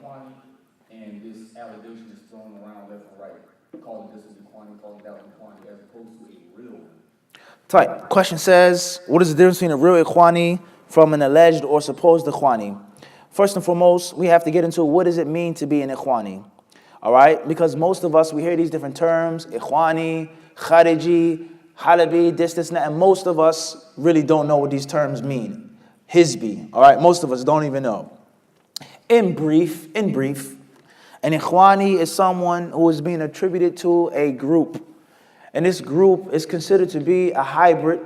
Ikhwani, and this allegation is thrown around left and right, calling this an Ikhwani, calling that an Ikhwani, as opposed to a real one. Tight. Question says, what is the difference between a real Ikhwani from an alleged or supposed Ikhwani? First and foremost, we have to get into what does it mean to be an Ikhwani. All right? Because most of us, we hear these different terms, Ikhwani, Khariji, Halabi, this, and that, and most of us really don't know what these terms mean. Hizbi, all right? Most of us don't even know. In brief, an Ikhwani is someone who is being attributed to a group. And this group is considered to be a hybrid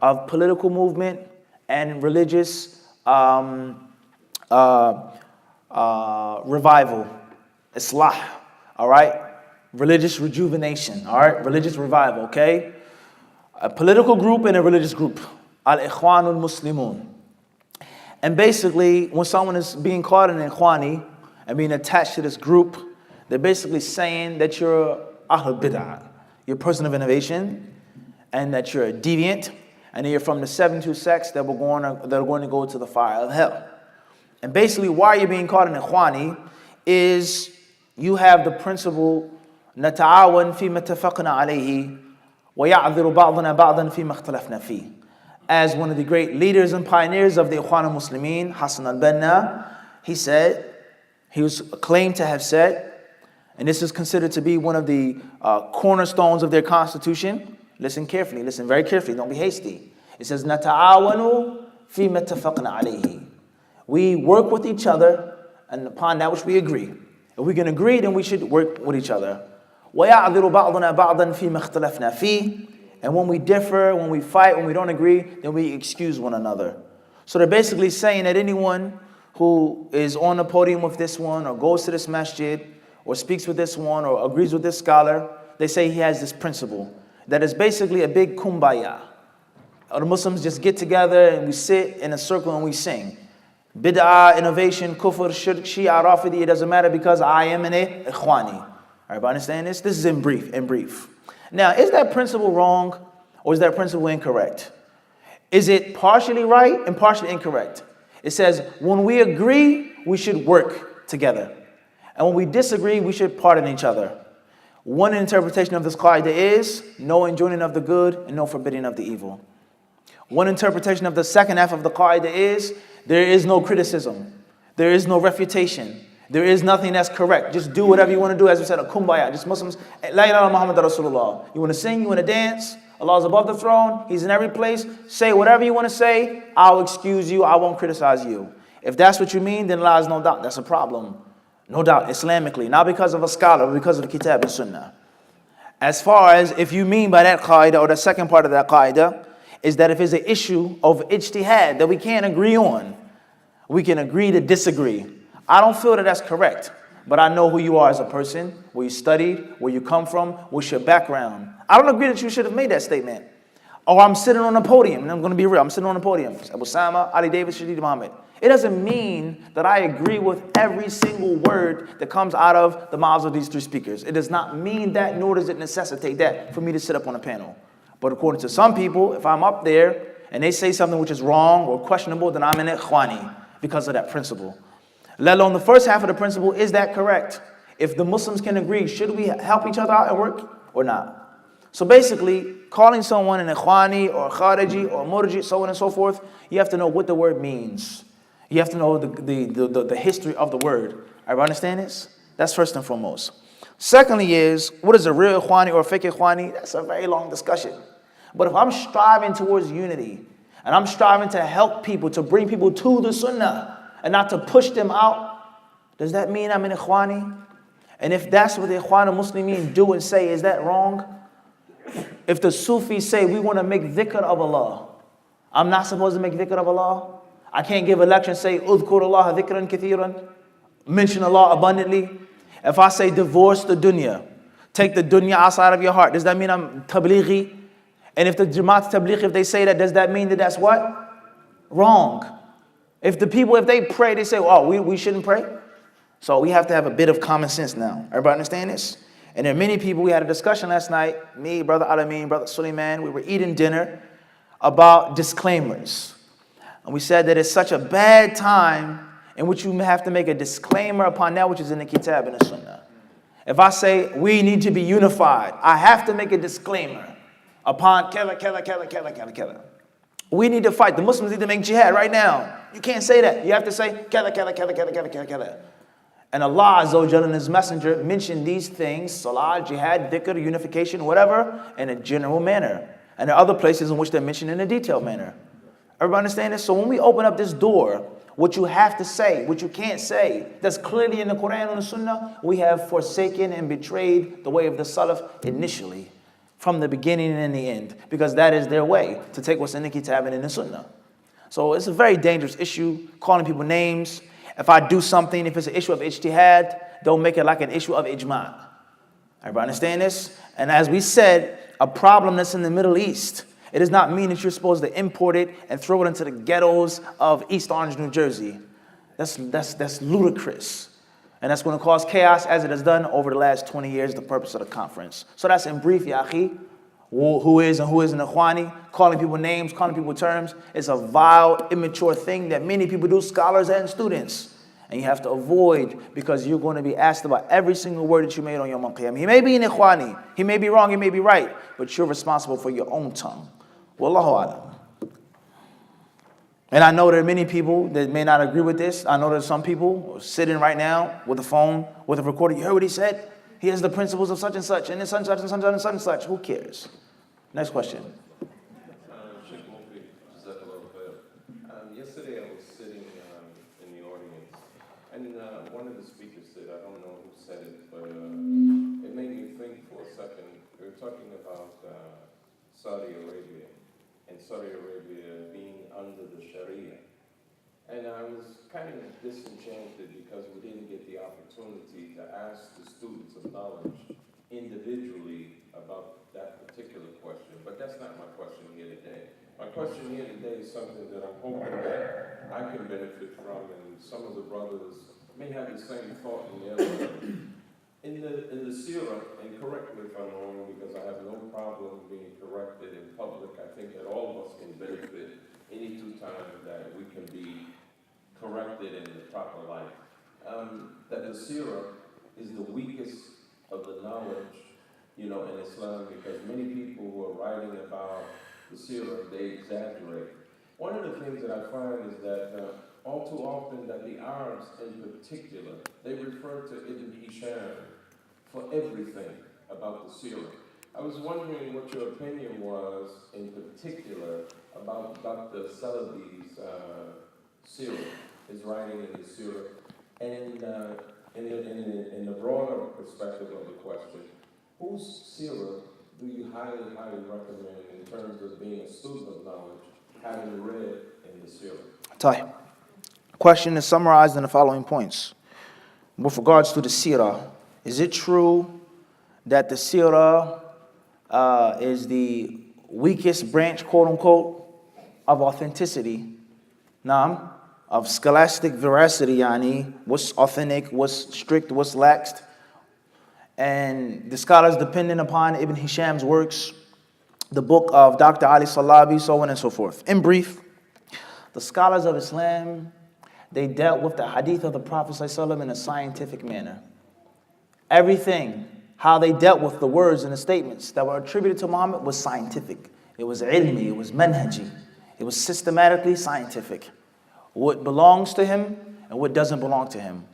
of political movement and religious revival, islah, all right? Religious rejuvenation, all right? Religious revival, okay? A political group and a religious group, al-Ikhwanul Muslimun. And basically, when someone is being called an Ikhwani and being attached to this group, they're basically saying that you're Ahlul Bid'ah, you're a person of innovation, and that you're a deviant, and that you're from the 72 sects that are going to go to the fire of hell. And basically, why you're being called an Ikhwani is you have the principle نتعاون فيما اتفقنا عليه ويعذر بعضنا بعضا فيما اختلفنا فيه. As one of the great leaders and pioneers of the Ikhwan al-Muslimin, Hassan al-Banna, he was claimed to have said, and this is considered to be one of the cornerstones of their constitution. Listen carefully, listen very carefully, don't be hasty. It says, نتعاون فيما اتفقنا عليه. We work with each other and upon that which we agree. If we can agree, then we should work with each other. وَيَعْذِرُ بَعْضُنَا بَعْضًا فِي مَخْتَلَفْنَا فِيهِ. And when we differ, when we fight, when we don't agree, then we excuse one another. So they're basically saying that anyone who is on the podium with this one, or goes to this masjid, or speaks with this one, or agrees with this scholar, they say he has this principle. That is basically a big kumbaya. The Muslims just get together and we sit in a circle and we sing. Bid'ah, innovation, kufr, shirk, shia, rafidi, it doesn't matter because I am an Ikhwani. All right, but understand this? This is in brief. Now, is that principle wrong or is that principle incorrect? Is it partially right and partially incorrect? It says, when we agree, we should work together. And when we disagree, we should pardon each other. One interpretation of this qaida is no enjoining of the good and no forbidding of the evil. One interpretation of the second half of the qaida is there is no criticism. There is no refutation. There is nothing that's correct. Just do whatever you want to do. As we said, a kumbaya. Just Muslims, La ilaha Muhammad Rasulullah. You want to sing, you want to dance. Allah is above the throne. He's in every place. Say whatever you want to say. I'll excuse you. I won't criticize you. If that's what you mean, then Allah is no doubt. That's a problem. No doubt, Islamically. Not because of a scholar, but because of the Kitab and Sunnah. As far as if you mean by that qaida, or the second part of that qaida, is that if it's an issue of ijtihad that we can't agree on, we can agree to disagree. I don't feel that that's correct, but I know who you are as a person, where you studied, where you come from, what's your background. I don't agree that you should have made that statement. Or I'm sitting on a podium, and I'm going to be real, I'm sitting on a podium. Abu Sama, Ali Davis, Shadid Muhammad. It doesn't mean that I agree with every single word that comes out of the mouths of these three speakers. It does not mean that, nor does it necessitate that for me to sit up on a panel. But according to some people, if I'm up there and they say something which is wrong or questionable, then I'm an Ikhwani because of that principle. Let alone the first half of the principle, is that correct? If the Muslims can agree, should we help each other out and work or not? So basically, calling someone an Ikhwani or Khariji or Murji, so on and so forth, you have to know what the word means. You have to know the history of the word. Everybody understand this? That's first and foremost. Secondly is, what is a real Ikhwani or a fake Ikhwani? That's a very long discussion. But if I'm striving towards unity, and I'm striving to help people, to bring people to the Sunnah, and not to push them out, does that mean I'm an Ikhwani? And if that's what the Ikhwan al-Muslimin do and say, is that wrong? If the Sufis say we want to make dhikr of Allah, I'm not supposed to make dhikr of Allah? I can't give a lecture and say, Udhkur Allah dhikran kathiran, mention Allah abundantly. If I say divorce the dunya, take the dunya outside of your heart, does that mean I'm tablighi? And if the Jamaat tablighi, if they say that, does that mean that that's what? Wrong. If the people, if they pray, they say, oh, we shouldn't pray? So we have to have a bit of common sense now. Everybody understand this? And there are many people, we had a discussion last night, me, Brother Alameen, Brother Suleiman, we were eating dinner about disclaimers. And we said that it's such a bad time in which you have to make a disclaimer upon that which is in the kitab and the sunnah. If I say we need to be unified, I have to make a disclaimer upon kala. We need to fight. The Muslims need to make jihad right now. You can't say that. You have to say kala. And Allah Azza wa Jalla and His Messenger mentioned these things, salah, jihad, dhikr, unification, whatever, in a general manner. And there are other places in which they're mentioned in a detailed manner. Everybody understand this? So when we open up this door, what you have to say, what you can't say, that's clearly in the Quran and the Sunnah, we have forsaken and betrayed the way of the Salaf initially, from the beginning and the end, because that is their way, to take what's in the Kitab and in the Sunnah. So it's a very dangerous issue, calling people names. If I do something, if it's an issue of ijtihad, don't make it like an issue of ijma'. Everybody understand this? And as we said, a problem that's in the Middle East, it does not mean that you're supposed to import it and throw it into the ghettos of East Orange, New Jersey. That's ludicrous. And that's going to cause chaos as it has done over the last 20 years, the purpose of the conference. So that's in brief, ya akhi, who is and who isn't Ikhwani, calling people names, calling people terms. It's a vile, immature thing that many people do, scholars and students. And you have to avoid, because you're going to be asked about every single word that you made on Yawm al-Qiyamah. He may be an Ikhwani, he may be wrong, he may be right, but you're responsible for your own tongue. Wallahu alam. And I know there are many people that may not agree with this. I know there's some people sitting right now with a phone, with a recorder. You heard what he said? He has the principles of such and such, and such and such and such and such and such. Who cares? Next question. Yesterday I was sitting in the audience, and one of the speakers said, I don't know who said it, but it made me think for a second. We were talking about Saudi Arabia, and Saudi Arabia being under the Sharia. And I was kind of disenchanted because we didn't get the opportunity to ask the students of knowledge individually about that particular question. But that's not my question here today. My question here today is something that I'm hoping that I can benefit from, and some of the brothers may have the same thought in their life. In the seerah, and correct me if I'm wrong, because I have no problem being corrected in public. I think that all of us can benefit any time that we can be corrected in the proper light. That the seerah is the weakest of the knowledge, in Islam, because many people who are writing about the seerah, they exaggerate. One of the things that I find is that all too often that the Arabs in particular, they refer to Ibn Hisham for everything about the seerah. I was wondering what your opinion was in particular about Dr. Salabi's seerah, his writing in the seerah, and in the broader perspective of the question, whose seerah do you highly recommend in terms of being a student of knowledge, having read in the seerah? Question is summarized in the following points. With regards to the seerah, is it true that the seerah is the weakest branch, quote unquote, of authenticity? Naam, of scholastic veracity, yani, what's authentic, what's strict, what's laxed? And the scholars dependent upon Ibn Hisham's works, the book of Dr. Ali Salabi, so on and so forth. In brief, the scholars of Islam, they dealt with the hadith of the Prophet ﷺ in a scientific manner. Everything, how they dealt with the words and the statements that were attributed to Muhammad was scientific. It was ilmi, it was manhaji. It was systematically scientific. What belongs to him and what doesn't belong to him.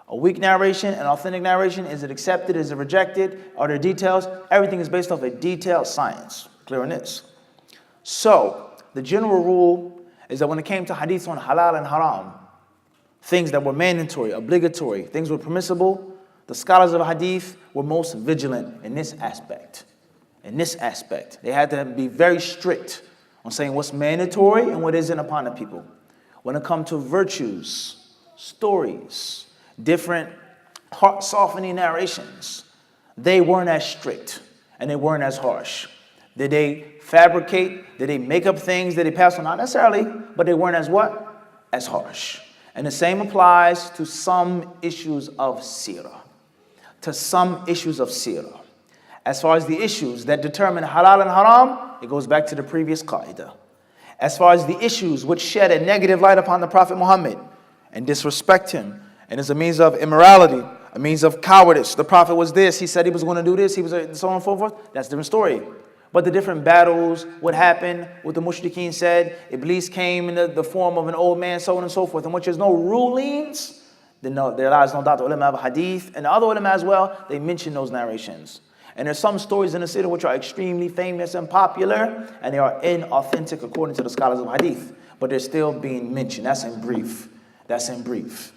A weak narration, an authentic narration, is it accepted, is it rejected, are there details? Everything is based off a detailed science. Clear on this? So, the general rule is that when it came to hadith on halal and haram, things that were mandatory, obligatory, things were permissible, the scholars of hadith were most vigilant in this aspect. In this aspect, they had to be very strict on saying what's mandatory and what isn't upon the people. When it comes to virtues, stories, different heart-softening narrations, they weren't as strict and they weren't as harsh. Did they fabricate? Did they make up things? Did they pass on? Not necessarily, but they weren't as what? As harsh. And the same applies to some issues of seerah. To some issues of seerah. As far as the issues that determine halal and haram, it goes back to the previous qaida. As far as the issues which shed a negative light upon the Prophet Muhammad, and disrespect him. And it's a means of immorality, a means of cowardice. The Prophet was this, he said he was going to do this, he was so on and so forth. That's a different story. But the different battles, what happened, what the mushrikeen said, Iblis came in the form of an old man, so on and so forth, in which there's no rulings, then there lies no doubt the ulama of hadith, and the other ulama as well, they mention those narrations. And there's some stories in the Sirah which are extremely famous and popular, and they are inauthentic according to the scholars of hadith, but they're still being mentioned. That's in brief. That's in brief.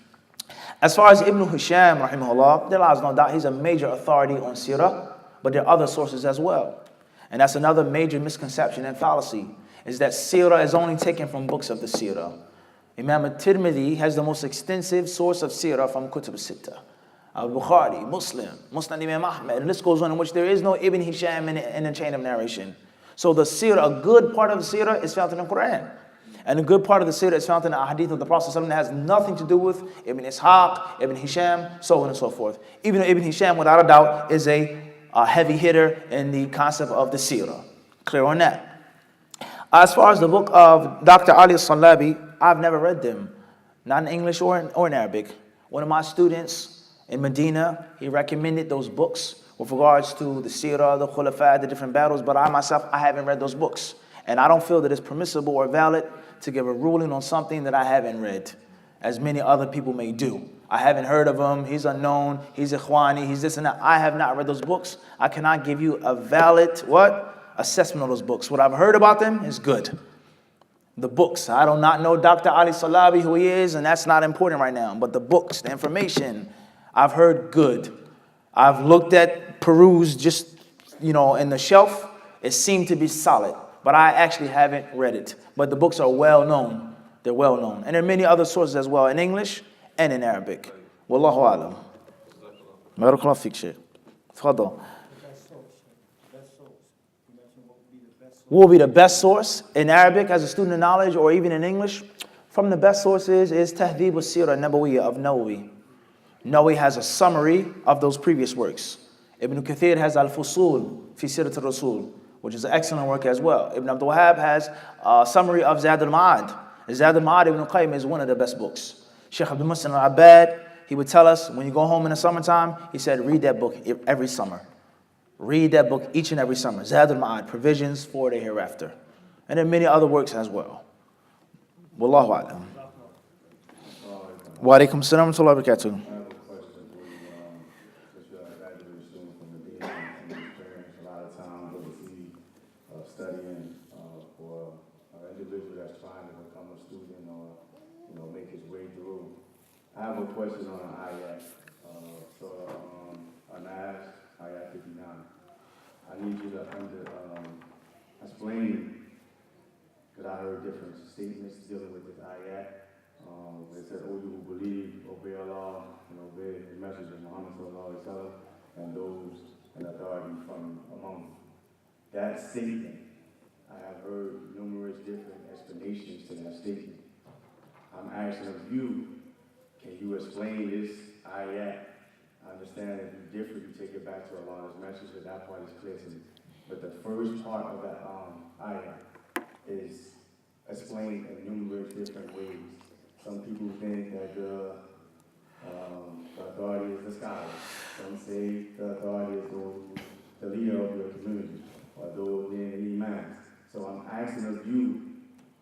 As far as Ibn Hisham, rahimahullah, there lies no doubt he's a major authority on Sirah, but there are other sources as well. And that's another major misconception and fallacy, is that Sirah is only taken from books of the Sirah. Imam al-Tirmidhi has the most extensive source of Sirah from Kutub al-Sittah. Al-Bukhari, Muslim, Imam Ahmad, and the list goes on, in which there is no Ibn Hisham in the chain of narration. So the Sirah, a good part of the Sirah is found in the Quran. And a good part of the Sirah is found in the Hadith of the Prophet that has nothing to do with Ibn Ishaq, Ibn Hisham, so on and so forth. Even though Ibn Hisham, without a doubt, is a heavy hitter in the concept of the Sirah. Clear on that. As far as the book of Dr. Ali Salabi, I've never read them. Not in English or in Arabic. One of my students in Medina, he recommended those books with regards to the Sirah, the Khulafa, the different battles, but I myself, I haven't read those books. And I don't feel that it's permissible or valid to give a ruling on something that I haven't read, as many other people may do. I haven't heard of him, he's unknown, he's Ikhwani, he's this and that. I have not read those books. I cannot give you a valid, assessment of those books. What I've heard about them is good. The books, I do not know Dr. Ali Salabi, who he is, and that's not important right now. But the books, the information, I've heard good. I've looked at, perused just, in the shelf. It seemed to be solid, but I actually haven't read it. But the books are well known. They're well known. And there are many other sources as well, in English and in Arabic. Wallahu alam. Barakallahu fik, Shaykh. Tafadal. What will be the best source in Arabic as a student of knowledge, or even in English? From the best sources is Tahdhib al-Sirah Nabawiyya of Nawawi. Nawawi has a summary of those previous works. Ibn Kathir has Al-Fusul fi Sirat al-Rasul, which is an excellent work as well. Ibn Abdul Wahhab has a summary of Zad al-Ma'ad. Zad al-Ma'ad Ibn Qayyim is one of the best books. Sheikh Abdul Muhsin al-Abbad, he would tell us, when you go home in the summertime, he said, read that book every summer. Read that book each and every summer. Zad al-Ma'ad, Provisions for the Hereafter. And there are many other works as well. Wallahu a'lam. Wa alaikum salam wa rahmatullahi wa barakatuh. Studying for an individual that's trying to become a student or make his way through. I have a question on an ayat. An ayat 59. I need you to explain, because I heard different statements dealing with this ayat. It said, "Oh, you who believe, obey Allah and obey the message of Muhammad sallallahu alaihi wasallam, and those in authority from among you." That statement, I have heard numerous different explanations to that statement. I'm asking of you, can you explain this ayat? I understand if you differ, you take it back to Allah's message, but that part is clear to me. But the first part of that ayat is explained in numerous different ways. Some people think that the authority is the scholar. Some say the authority is the leader of your community, or those being imams. So I'm asking of you,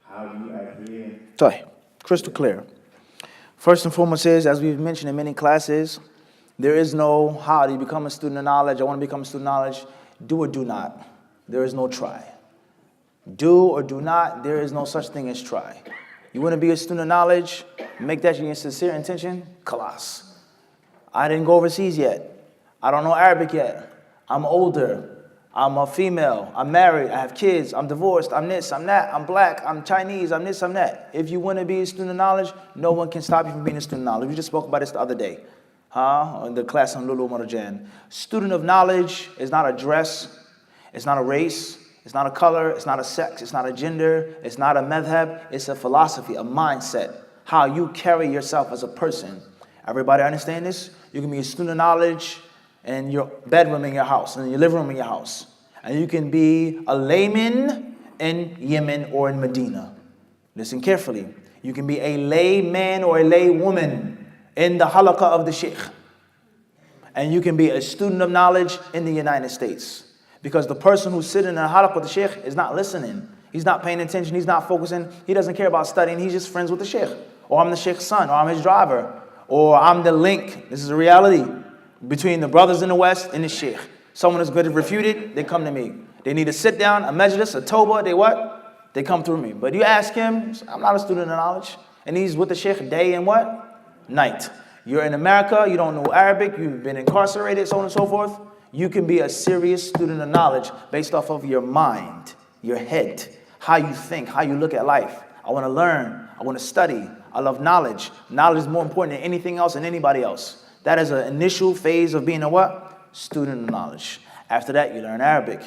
how do you adhere? Sorry, crystal clear. First and foremost is, as we've mentioned in many classes, there is no how do you become a student of knowledge. I want to become a student of knowledge. Do or do not. There is no try. Do or do not. There is no such thing as try. You want to be a student of knowledge, make that your sincere intention, khalas. I didn't go overseas yet. I don't know Arabic yet. I'm older. I'm a female. I'm married. I have kids. I'm divorced. I'm this. I'm that. I'm black. I'm Chinese. I'm this. I'm that. If you want to be a student of knowledge, no one can stop you from being a student of knowledge. We just spoke about this the other day. In the class on Lulu Marjan. Student of knowledge is not a dress. It's not a race. It's not a color. It's not a sex. It's not a gender. It's not a madhab. It's a philosophy, a mindset. How you carry yourself as a person. Everybody understand this? You can be a student of knowledge in your bedroom in your house, in your living room in your house. And you can be a layman in Yemen or in Medina. Listen carefully. You can be a layman or a lay woman in the halaqah of the sheikh. And you can be a student of knowledge in the United States. Because the person who's sitting in a halaqah with the sheikh is not listening. He's not paying attention. He's not focusing. He doesn't care about studying. He's just friends with the sheikh. Or I'm the sheikh's son. Or I'm his driver. Or I'm the link. This is a reality between the brothers in the West and the sheikh. Someone is good to refute it, they come to me. They need to sit down, a majlis, a tawbah, they what? They come through me. But you ask him, I'm not a student of knowledge. And he's with the sheikh day and what? Night. You're in America, you don't know Arabic, you've been incarcerated, so on and so forth. You can be a serious student of knowledge based off of your mind, your head, how you think, how you look at life. I want to learn, I want to study, I love knowledge. Knowledge is more important than anything else and anybody else. That is an initial phase of being a what? Student of knowledge. After that, you learn Arabic,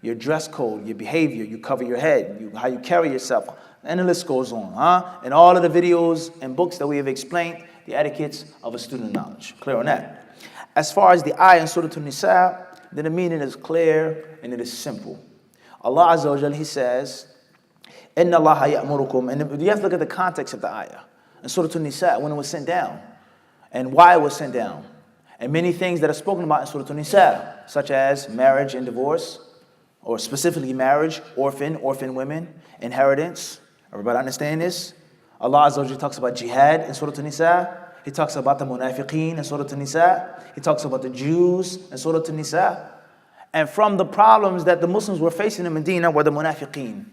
your dress code, your behavior, you cover your head, how you carry yourself, and the list goes on. And all of the videos and books that we have explained, the etiquettes of a student of knowledge. Clear on that? As far as the ayah in Surah An-Nisa, then the meaning is clear and it is simple. Allah Azza wa Jal, He says, Inna Allah ya'murukum. And you have to look at the context of the ayah. In Surah An-Nisa, when it was sent down, and why it was sent down. And many things that are spoken about in Surah An-Nisa, such as marriage and divorce, or specifically marriage, orphan women, inheritance. Everybody understand this? Allah Azza wa Jalla talks about jihad in Surah An-Nisa. He talks about the munafiqeen in Surah An-Nisa. He talks about the Jews in Surah An-Nisa. And from the problems that the Muslims were facing in Medina were the munafiqeen.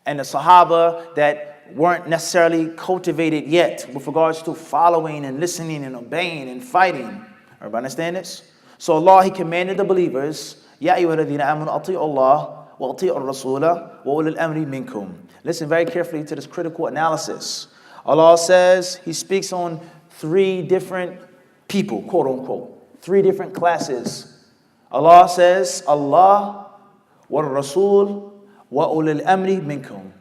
And the Sahaba that weren't necessarily cultivated yet with regards to following and listening and obeying and fighting. Everybody understand this? So Allah, He commanded the believers, Ya ayyuhalladhina amanu ati'u Allah wa ati'u ar-rasula wa ulil amri minkum. Listen very carefully to this critical analysis. Allah says, He speaks on 3 different people, quote unquote, 3 different classes. Allah says, Allah wa rasul wa ulil amri minkum.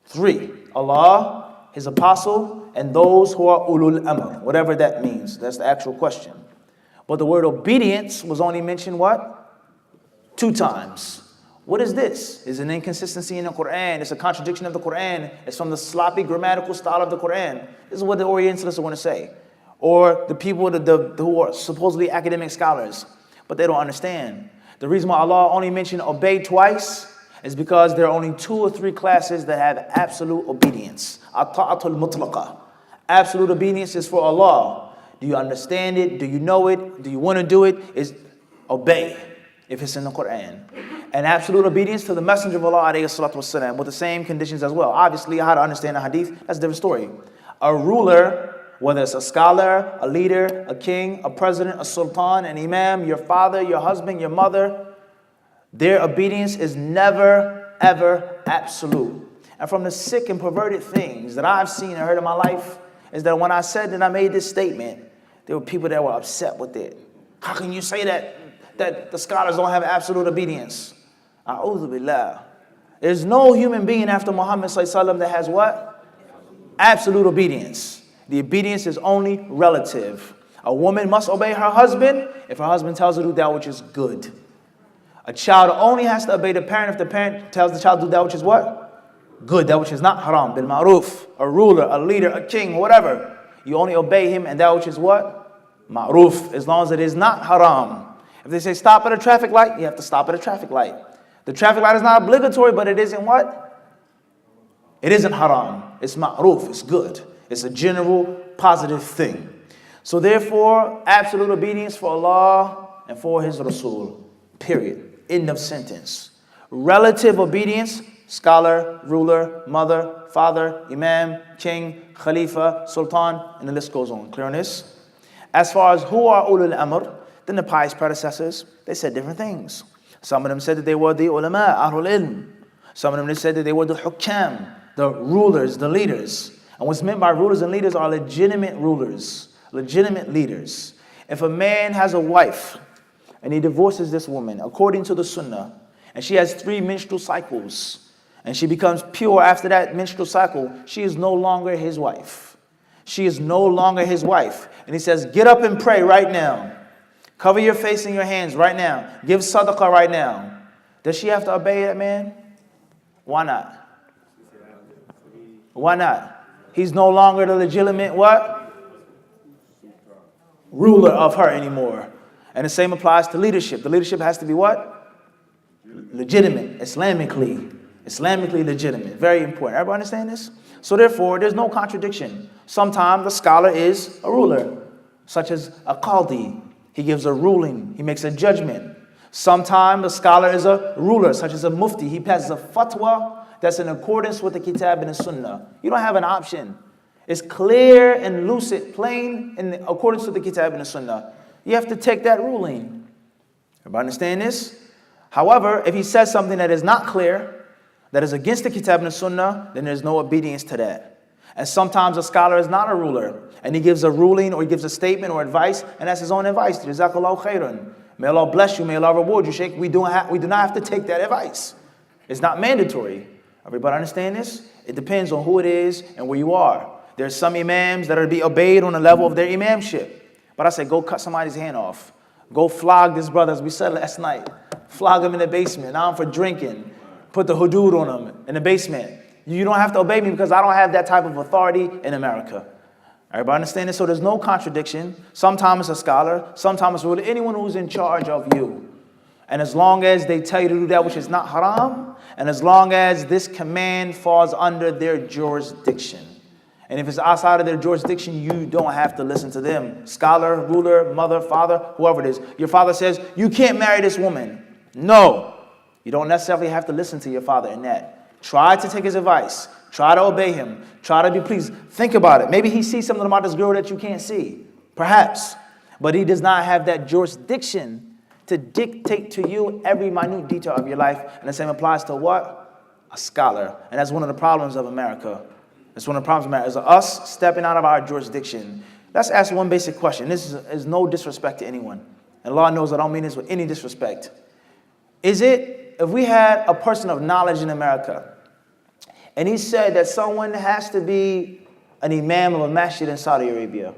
3. Allah, His apostle, and those who are ulul amr, whatever that means. That's the actual question. But the word obedience was only mentioned what? 2 times. What is this? It's an inconsistency in the Quran. It's a contradiction of the Quran. It's from the sloppy grammatical style of the Quran. This is what the Orientalists want to say. Or the people who are supposedly academic scholars. But they don't understand. The reason why Allah only mentioned obey twice is because there are only 2 or 3 classes that have absolute obedience. At-ta'atul mutlaqa. Absolute obedience is for Allah. Do you understand it? Do you know it? Do you want to do it? Is obey if it's in the Quran. And absolute obedience to the Messenger of Allah alayhi salatu wasalam with the same conditions as well. Obviously, how to understand the hadith, that's a different story. A ruler, whether it's a scholar, a leader, a king, a president, a sultan, an imam, your father, your husband, your mother, their obedience is never, ever absolute. And from the sick and perverted things that I've seen and heard in my life is that when I said that I made this statement, there were people that were upset with it. How can you say that the scholars don't have absolute obedience? A'udhu billah. There's no human being after Muhammad sallallahu alaihi wasallam that has what? Absolute obedience. The obedience is only relative. A woman must obey her husband if her husband tells her to do that which is good. A child only has to obey the parent if the parent tells the child to do that which is what? Good, that which is not haram. Bil ma'ruf. A ruler, a leader, a king, whatever. You only obey him and that which is what? Ma'ruf. As long as it is not haram. If they say stop at a traffic light, you have to stop at a traffic light. The traffic light is not obligatory, but it isn't what? It isn't haram. It's ma'ruf. It's good. It's a general positive thing. So therefore, absolute obedience for Allah and for His Rasul. Period. End of sentence. Relative obedience, scholar, ruler, mother, father, imam, king, khalifa, sultan, and the list goes on. Clear on this? As far as who are ulul amr, then the pious predecessors, they said different things. Some of them said that they were the ulama, ahlul ilm. Some of them said that they were the hukam, the rulers, the leaders. And what's meant by rulers and leaders are legitimate rulers, legitimate leaders. If a man has a wife and he divorces this woman according to the sunnah, and she has 3 menstrual cycles, and she becomes pure after that menstrual cycle, she is no longer his wife. She is no longer his wife. And he says, get up and pray right now. Cover your face and your hands right now. Give sadaqah right now. Does she have to obey that man? Why not? Why not? He's no longer the legitimate what? Ruler of her anymore. And the same applies to leadership. The leadership has to be what? Legitimate, Islamically legitimate. Very important. Everybody understand this? So therefore, there's no contradiction. Sometimes the scholar is a ruler, such as a qadi. He gives a ruling. He makes a judgment. Sometimes the scholar is a ruler, such as a mufti. He passes a fatwa that's in accordance with the kitab and the sunnah. You don't have an option. It's clear and lucid, plain in accordance with the kitab and the sunnah. You have to take that ruling. Everybody understand this? However, if he says something that is not clear, that is against the kitab and the sunnah, then there's no obedience to that. And sometimes a scholar is not a ruler, and he gives a ruling or he gives a statement or advice, and that's his own advice. Jazakallahu khairan. May Allah bless you. May Allah reward you, Sheikh. We do not have to take that advice. It's not mandatory. Everybody understand this? It depends on who it is and where you are. There's some imams that are to be obeyed on the level of their imamship. But I said, go cut somebody's hand off. Go flog this brother, as we said last night. Flog him in the basement. Now I'm for drinking. Put the hudud on him in the basement. You don't have to obey me because I don't have that type of authority in America. Everybody understand this? So there's no contradiction. Sometimes it's a scholar. Sometimes it's a ruler. Anyone who's in charge of you. And as long as they tell you to do that which is not haram, and as long as this command falls under their jurisdiction. And if it's outside of their jurisdiction, you don't have to listen to them. Scholar, ruler, mother, father, whoever it is. Your father says, you can't marry this woman. No. You don't necessarily have to listen to your father in that. Try to take his advice. Try to obey him. Try to be pleased. Think about it. Maybe he sees something about this girl that you can't see. Perhaps. But he does not have that jurisdiction to dictate to you every minute detail of your life. And the same applies to what? A scholar. And that's one of the problems of America. That's one of the problems of America, is us stepping out of our jurisdiction. Let's ask one basic question. This is no disrespect to anyone. And Allah knows I don't mean this with any disrespect. Is it, if we had a person of knowledge in America, and he said that someone has to be an imam of a masjid in Saudi Arabia,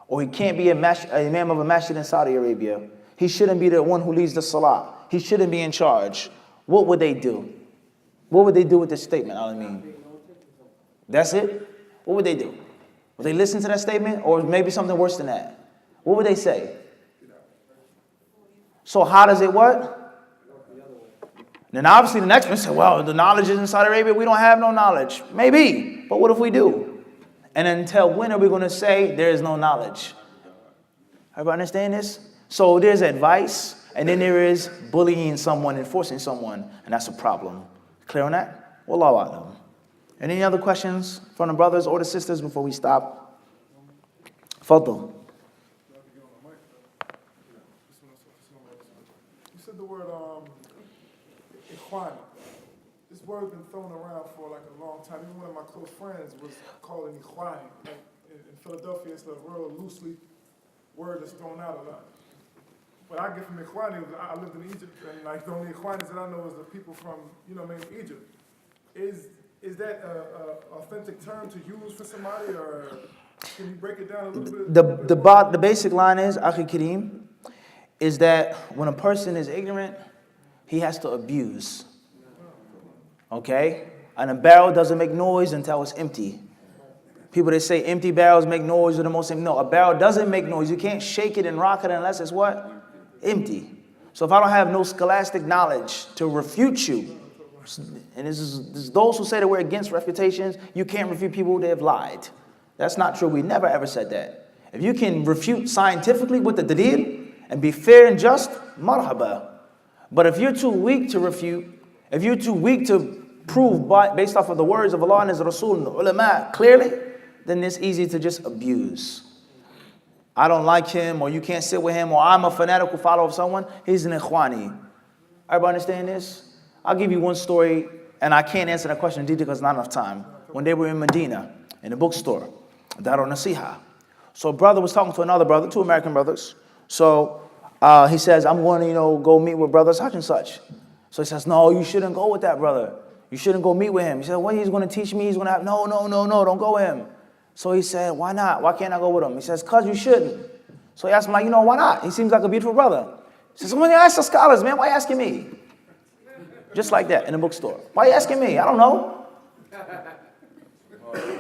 or he can't be an imam of a masjid in Saudi Arabia, he shouldn't be the one who leads the salah, he shouldn't be in charge, what would they do? What would they do with this statement, Al-Amin? That's it? What would they do? Would they listen to that statement, or maybe something worse than that? What would they say? So how does it what? Then obviously the next one said, well, the knowledge is in Saudi Arabia. We don't have no knowledge. Maybe. But what if we do? And until when are we going to say there is no knowledge? Everybody understand this? So there's advice, and then there is bullying someone and forcing someone. And that's a problem. Clear on that? Wallahu a'lam. Any other questions from the brothers or the sisters before we stop? Fadl. You said the word ikhwan. This word's been thrown around for like a long time. Even one of my close friends was called an ikhwan. Like in Philadelphia, it's a real loosely word that's thrown out a lot. What I get from ikhwani, I lived in Egypt, and like the only ikhwanis that I know is the people from, Egypt. Is that an authentic term to use for somebody, or can you break it down a little bit? The basic line is, Akhi Kareem, is that when a person is ignorant, he has to abuse. Okay? And a barrel doesn't make noise until it's empty. People that say empty barrels make noise are the most empty. No, a barrel doesn't make noise. You can't shake it and rock it unless it's what? Empty. So if I don't have no scholastic knowledge to refute you, and this is those who say that we're against refutations, you can't refute people that have lied. That's not true. We never ever said that. If you can refute scientifically with the dalil and be fair and just, marhaba. But if you're too weak to refute, if you're too weak to prove based off of the words of Allah and His Rasul and the ulama clearly, then it's easy to just abuse. I don't like him, or you can't sit with him, or I'm a fanatical follower of someone. He's an ikhwani. Everybody understand this? I'll give you one story, and I can't answer that question in detail because not enough time. When they were in Medina, in a bookstore, Darul Nasiha. So a brother was talking to another brother, two American brothers. So he says, I'm going to, go meet with brother such and such. So he says, no, you shouldn't go with that brother. You shouldn't go meet with him. He said, well, he's going to teach me. He's going to have, no, don't go with him. So he said, why not? Why can't I go with him? He says, because you shouldn't. So he asked him, why not? He seems like a beautiful brother. He says, well, you ask the scholars, man. Why are you asking me? Just like that in a bookstore. Why are you asking me? I don't know.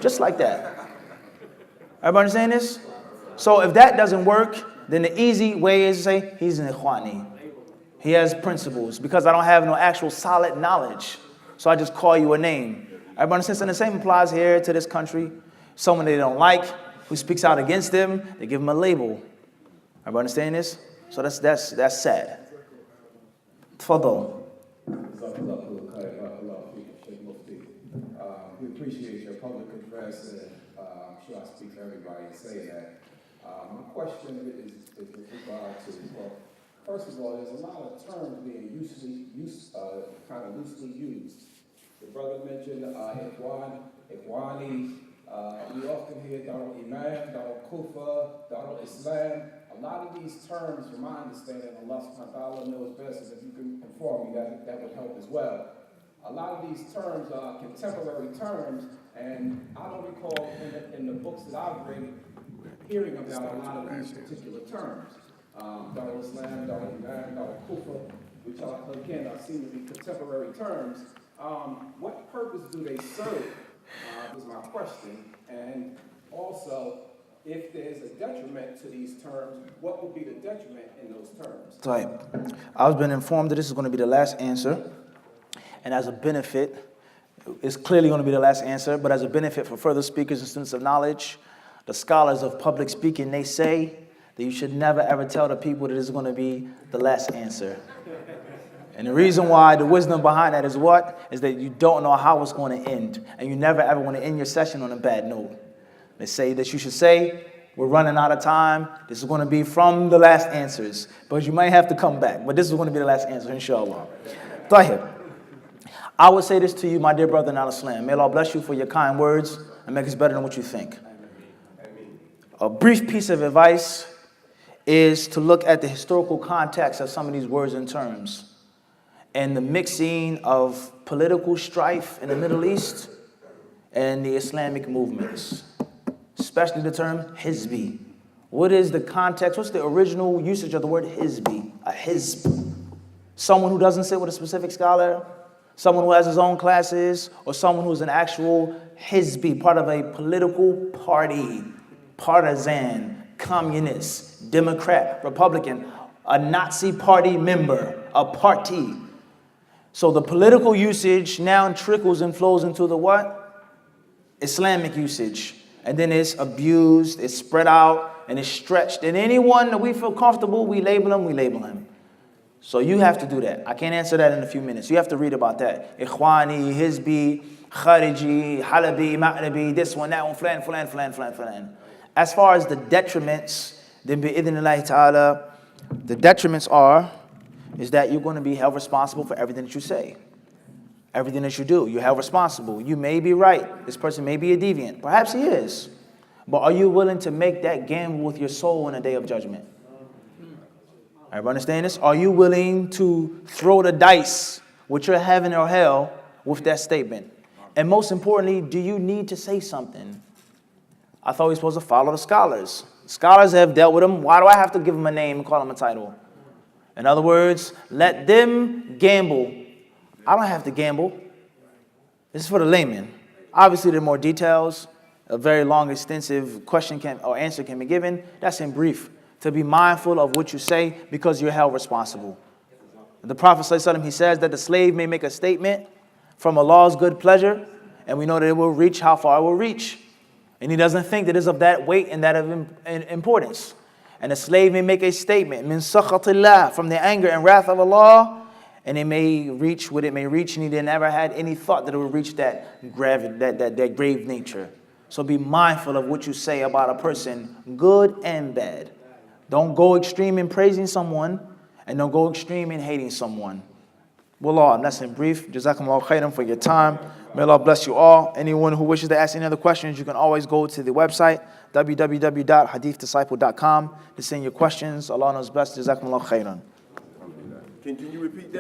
Just like that. Everybody understand this? So if that doesn't work, then the easy way is to say, he's an ikhwani. He has principles. Because I don't have no actual solid knowledge, so I just call you a name. Everybody understand? And the same applies here to this country. Someone they don't like, who speaks out against them, they give them a label. Everybody understand this? So that's sad. Tfadal. We appreciate your public address, and I'm sure I speak for everybody in saying that. My question is with regard to, well, first of all, there's a lot of terms being kind of loosely used. The brother mentioned Ikhwani. We often hear Darul Imam, Darul Kufa, Darul Islam. A lot of these terms, from my understanding, Allah subhanahu wa ta'ala knows best, and if you can inform me, that would help as well. A lot of these terms are contemporary terms, and I don't recall in the books that I've read hearing about a lot of these particular terms. Darul Islam, Darul Imam, Darul Kufa, which again seem to be contemporary terms. What purpose do they serve? Is my question. And also, if there's a detriment to these terms, what would be the detriment in those terms? Right. I've been informed that this is going to be the last answer. And as a benefit, it's clearly going to be the last answer, but as a benefit for further speakers and students of knowledge, the scholars of public speaking, they say that you should never ever tell the people that this is going to be the last answer. And the reason why, the wisdom behind that is what? Is that you don't know how it's going to end. And you never ever want to end your session on a bad note. They say that you should say, we're running out of time. This is going to be from the last answers. But you might have to come back. But this is going to be the last answer, inshallah. Tahir. I would say this to you, my dear brother in Al-Islam. May Allah bless you for your kind words and make us better than what you think. A brief piece of advice is to look at the historical context of some of these words and terms. And the mixing of political strife in the Middle East and the Islamic movements, especially the term hizbi. What is the context? What's the original usage of the word hizbi? A hizb. Someone who doesn't sit with a specific scholar, someone who has his own classes, or someone who's an actual hizbi, part of a political party, partisan, communist, Democrat, Republican, a Nazi party member, a party. So the political usage now trickles and flows into the what? Islamic usage. And then it's abused, it's spread out, and it's stretched. And anyone that we feel comfortable, we label him. So you have to do that. I can't answer that in a few minutes. You have to read about that. Ikhwani, Hizbi, Khariji, Halabi, Ma'rabi, this one, that one, flan. As far as the detriments, then bi'idhnillahi ta'ala, the detriments is that you're going to be held responsible for everything that you say. Everything that you do, you're held responsible. You may be right. This person may be a deviant. Perhaps he is. But are you willing to make that gamble with your soul in a day of judgment? Everybody understand this? Are you willing to throw the dice with your heaven or hell with that statement? And most importantly, do you need to say something? I thought we were supposed to follow the scholars. Scholars have dealt with them. Why do I have to give them a name and call them a title? In other words, let them gamble. I don't have to gamble. This is for the layman. Obviously, there are more details. A very long, extensive question or answer can be given. That's in brief. To be mindful of what you say because you're held responsible. The Prophet ﷺ, he says that the slave may make a statement from Allah's good pleasure, and we know that it will reach how far it will reach. And he doesn't think that it's of that weight and that of importance. And the slave may make a statement, min sakhatillah, from the anger and wrath of Allah, and it may reach what it may reach, and he never had any thought that it would reach that grave nature. So be mindful of what you say about a person, good and bad. Don't go extreme in praising someone, and don't go extreme in hating someone. Wallah, that's in brief. Jazakumullah khairan for your time. May Allah bless you all. Anyone who wishes to ask any other questions, you can always go to the website, www.hadithdisciple.com, to send your questions. Allah knows best. Jazakumullah khairan. Can you repeat that?